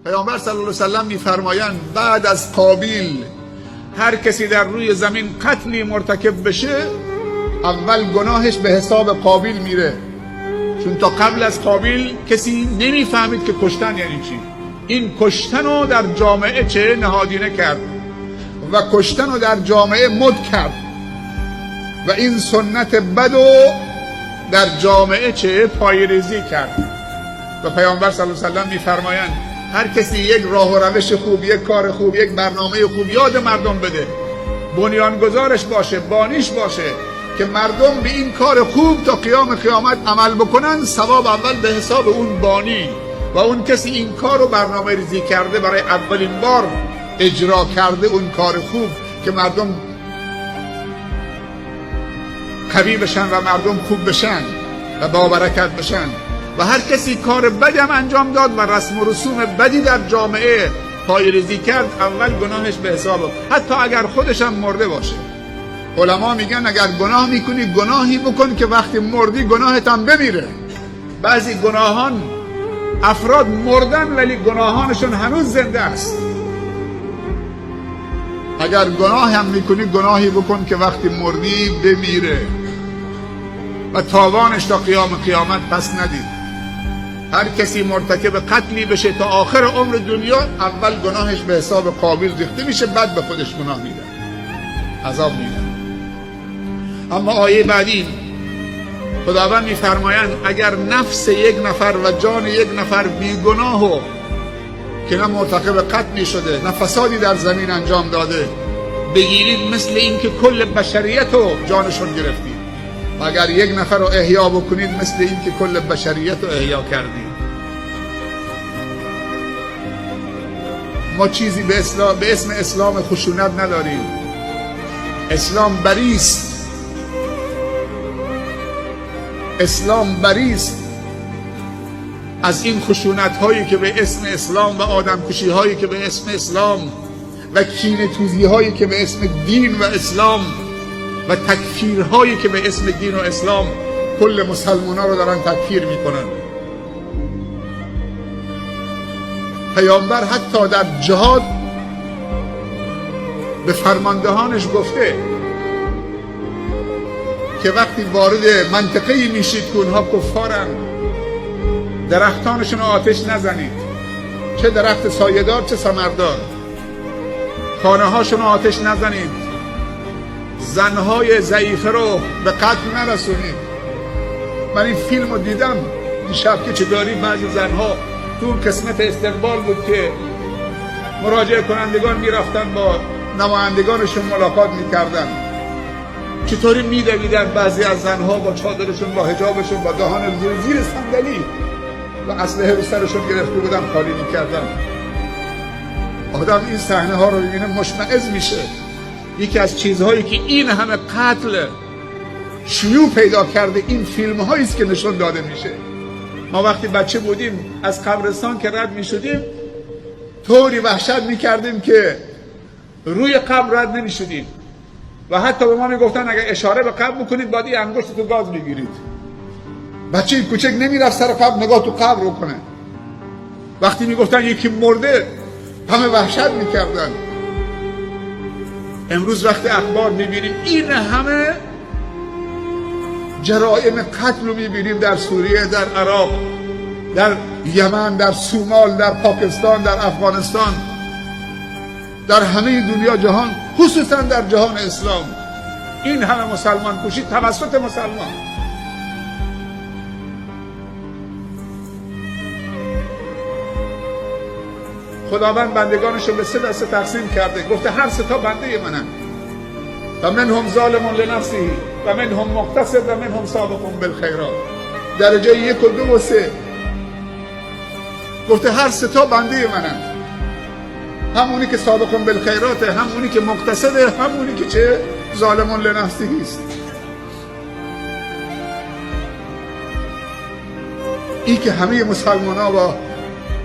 پیامبر صلی الله علیه و سلم میفرمایند بعد از قابیل هر کسی در روی زمین قتلی مرتکب بشه اول گناهش به حساب قابیل میره، چون تا قبل از قابیل کسی نمیفهمید که کشتن یعنی چی. این کشتن رو در جامعه چه نهادینه کرد و کشتن رو در جامعه مد کرد و این سنت بد رو در جامعه چه پایه‌ریزی کرد. و پیامبر صلی الله علیه و سلم میفرمایند هر کسی یک راه و روش خوب، یک کار خوب، یک برنامه خوب یاد مردم بده، بنیانگذارش باشه، بانیش باشه که مردم به این کار خوب تا قیام قیامت عمل بکنن، ثواب اول به حساب اون بانی و اون کسی این کار رو برنامه ریزی کرده، برای اولین بار اجرا کرده اون کار خوب که مردم قوی بشن و مردم خوب بشن و با برکت بشن. و هر کسی کار بدی هم انجام داد و رسم و رسوم بدی در جامعه پایه‌ریزی کرد، اول گناهش به حساب، حتی اگر خودش هم مرده باشه. علما میگن اگر گناه میکنی گناهی بکن که وقتی مردی گناهت هم بمیره. بعضی گناهان افراد مردن ولی گناهانشون هنوز زنده است. اگر گناه هم میکنی گناهی بکن که وقتی مردی بمیره و تاوانش تا قیام قیامت پس ندید. هر کسی مرتکب قتلی بشه تا آخر عمر دنیا اول گناهش به حساب قابیل ریخته میشه، بعد به خودش گناه میده، عذاب میده. اما آیه بعدی خداوند میفرمایند اگر نفس یک نفر و جان یک نفر بیگناهو که نه مرتکب قتلی شده نه فسادی در زمین انجام داده بگیرید، مثل این که کل بشریت رو جانشون گرفتید، و اگر یک نفر رو احیا بکنید مثل این که کل بشریت رو احیا کردید. ما چیزی به اسم اسلام خشونت نداریم. اسلام بریست، اسلام بریست از این خشونت هایی که به اسم اسلام و آدم کشی هایی که به اسم اسلام و کینه توزی هایی که به اسم دین و اسلام و تکفیر هایی که به اسم دین و اسلام کل مسلمان ها رو دارن تکفیر میکنن. پیامبر حتی در جهاد به فرماندهانش گفته که وقتی وارد منطقه‌ای میشید که اونها کفارن درختانشون رو آتش نزنید، چه درخت سایه‌دار چه ثمردار، خانه هاشون رو آتش نزنید، زنهای ضعیفه رو به قتل نرسونید. من این فیلم رو دیدم دیشب که چه داری بعضی زنها تو قسمت استقبال بود که مراجعه کنندگان میرفتن با نمایندگانشون ملاقات میکردن، چطوری میدویدن بعضی از زنها با چادرشون با حجابشون با دهان زیر صندلی و اسلحه رو سرشون گرفته بودن خالی میکردن. آدم این صحنه ها رو ببینه مشمئز میشه. یکی از چیزهایی که این همه قتل شیوع پیدا کرده این فیلم هایی است که نشون داده میشه. ما وقتی بچه بودیم از قبرستان که رد میشدیم طوری وحشت میکردیم که روی قبر رد نمیشدیم و حتی به ما میگفتن اگر اشاره به قبر بکنید باید این انگشت تو گاز بگیرید. بچه کوچک نمیرفت سر قبر نگاه تو قبر رو کنه. وقتی میگفتن یکی مرده همه وحشت میکردن. امروز وقتی اخبار میبینیم این همه جرائم قتل رو میبینیم در سوریه، در عراق، در یمن، در سومال، در پاکستان، در افغانستان، در همه دنیا جهان، خصوصا در جهان اسلام این همه مسلمان کشی توسط مسلمان. خداوند بندگانش رو به 3 دسته تقسیم کرده، گفته هر 3 تا بنده منن، و منهم ظالم لنفسه و منهم مقتصد و منهم سابق بالخیرات. درجه 1 و 2 و 3 گفته هر 3 تا بنده منن، همونی که سابق بالخیراته، همونی که مقتصده، همونی که چه ظالم لنفسه است. این که همه مسلمان ها و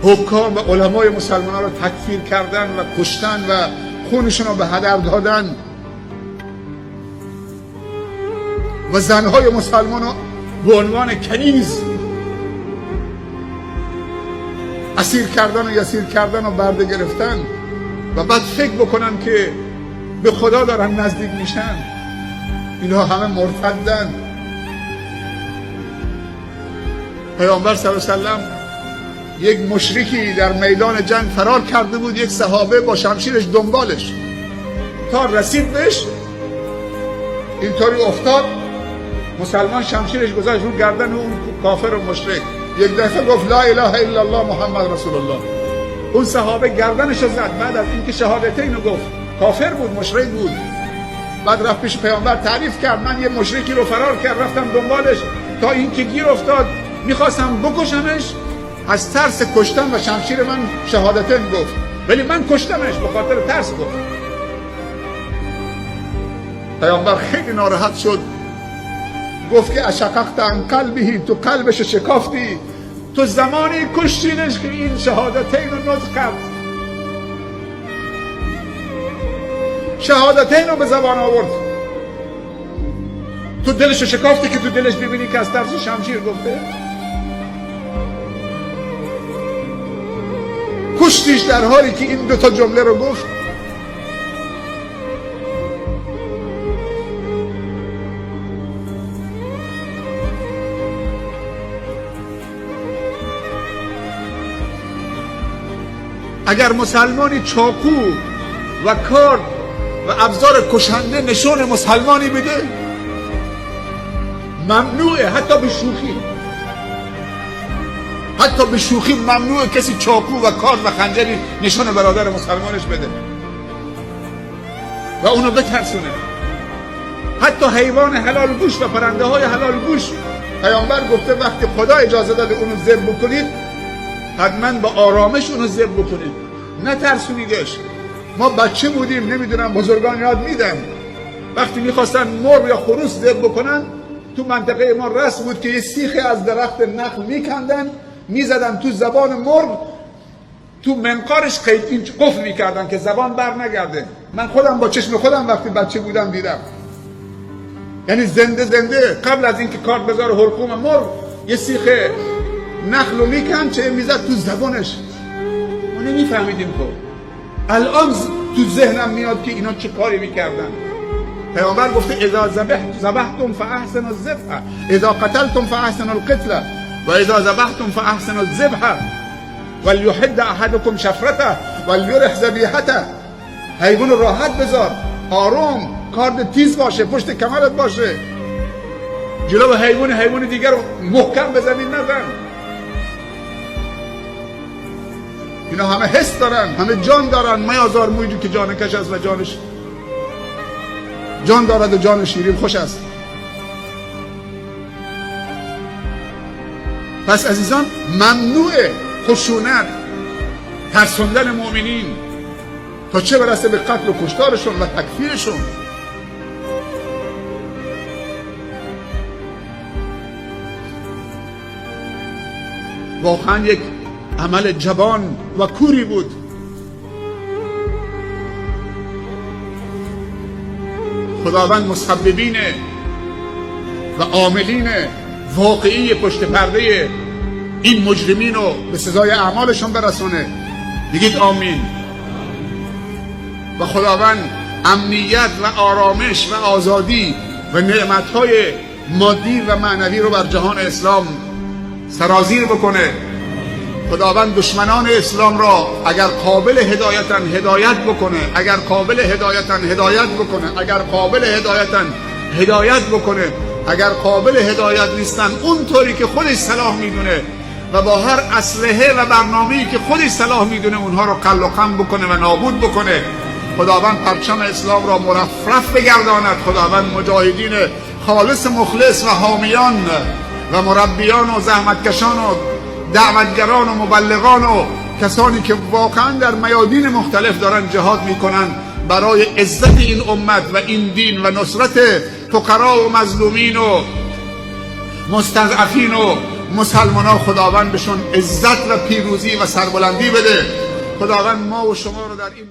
حکام و علمای مسلمان ها رو تکفیر کردن و کشتن و خونشون رو به هدر دادن و زنهای مسلمان رو به عنوان کنیز اسیر کردن و یسیر کردن و برده گرفتن و بعد فکر بکنن که به خدا دارن نزدیک میشن. اینها همه مرتدن. پیامبر صلی الله علیه و سلم یک مشرکی در میدان جنگ فرار کرده بود، یک صحابه با شمشیرش دنبالش تا رسید بهش، اینطوری افتاد، مسلمان شمشیرش گذاشت رو گردن اون کافر و مشرک، یک دفعه گفت لا اله الا الله محمد رسول الله. اون صحابه گردنش رو زد. بعد از اینکه شهادتین رو گفت، کافر بود، مشرک بود، بعد رفت پیش پیامبر تعریف کرد من یه مشرکی رو فرار کرد، رفتم دنبالش تا اینکه گیر افتاد، میخواستم بکشمش، از ترس کشتن و شمشیر من شهادتین گفت، ولی من کشتمش به خاطر ترس گفت. پیامبر خیلی ناراحت شد، گفت که اشققت عن قلبه، تو قلبش شکافتی، تو زمانی کشتینش که این شهادتین رو نطق کرد، شهادتین رو به زبان آورد، تو دلش شکافتی که تو دلش ببینی که از ترس شمشیر گفته، کشتیش در حالی که این دوتا جمله رو گفت. اگر مسلمانی چاقو و کارد و ابزار کشنده نشون مسلمانی بده، ممنوعه، حتی به شوخی، حتی به شوخی ممنوعه کسی چاقو و کارد و خنجری نشون برادر مسلمانش بده و اونو بترسونه. حتی حیوان حلال گوش و پرنده های حلال گوش، پیامبر گفته وقتی خدا اجازه داده اونو ذبح بکنید، حتما با آرامش اونو ذبح بکنید، نترسونیدش. ما بچه بودیم، نمیدونم بزرگان یاد میدن، وقتی میخواستن مرغ یا خروس ذبح بکنن، تو منطقه ما رسم بود که یه سیخی از درخت نخل میکندن، میزدن تو زبان مرغ، تو منقارش این قفل میکردن که زبان بر نگرده. من خودم با چشم خودم وقتی بچه بودم دیدم، یعنی زنده زنده قبل از اینکه کارد بذاره حلقوم مرغ، یه سیخ نخل رو میکند چه میزد تو زبانش. ما نمیفهمیدیم. خب الان تو ذهنم میاد که اینا چه کاری میکردن. پیامبر گفته اذا ذبحتم فاحسنوا الذبح، اذا قتلتم فاحسنوا القتل، و اذا ذبحتم فاحسنوا الذبح وليحد احدكم شفرته وليرح ذبیحته. حیوان راحت بذار، آروم، کارد تیز باشه، پشت کمرت باشه، جلو حیوان دیگر رو محکم به زمین نزن. اینا همه حس دارن، همه جان دارن. میازار مویجو که جان کش است و جانش جان دارد و جان شیرین خوش است. پس عزیزان ممنوع خشونت، ترسوندن مؤمنین تا چه برسه به قتل و کشتارشون و تکفیرشون. واقعا یک عمل جبان و کوری بود. خداوند مسببین و عاملین واقعی پشت پرده این مجرمین رو به سزای اعمالشون برسونه. بگید آمین. و خداوند امنیت و آرامش و آزادی و نعمتهای مادی و معنوی رو بر جهان اسلام سرازیر بکنه. خداوند دشمنان اسلام را اگر قابل هدایتن هدایت بکنه، اگر قابل هدایتن هدایت بکنه، اگر قابل هدایتن هدایت بکنه، اگر قابل هدایت نیستن اونطوری که خودش صلاح میدونه و با هر اسلحه و برنامه‌ای که خودش صلاح میدونه اونها رو قل و قم بکنه و نابود بکنه. خداوند پرچم اسلام را مرفرف بگرداند. خداوند مجاهدین خالص مخلص و حامیان و مربیان و زحمتکشان و دعوتگران و مبلغان و کسانی که واقعا در میادین مختلف دارن جهاد میکنن برای عزت این امت و این دین و نصرت فقرا و مظلومین و مستضعفین و مسلمانان، خداوند بهشون عزت و پیروزی و سربلندی بده. خداوند ما و شما رو در این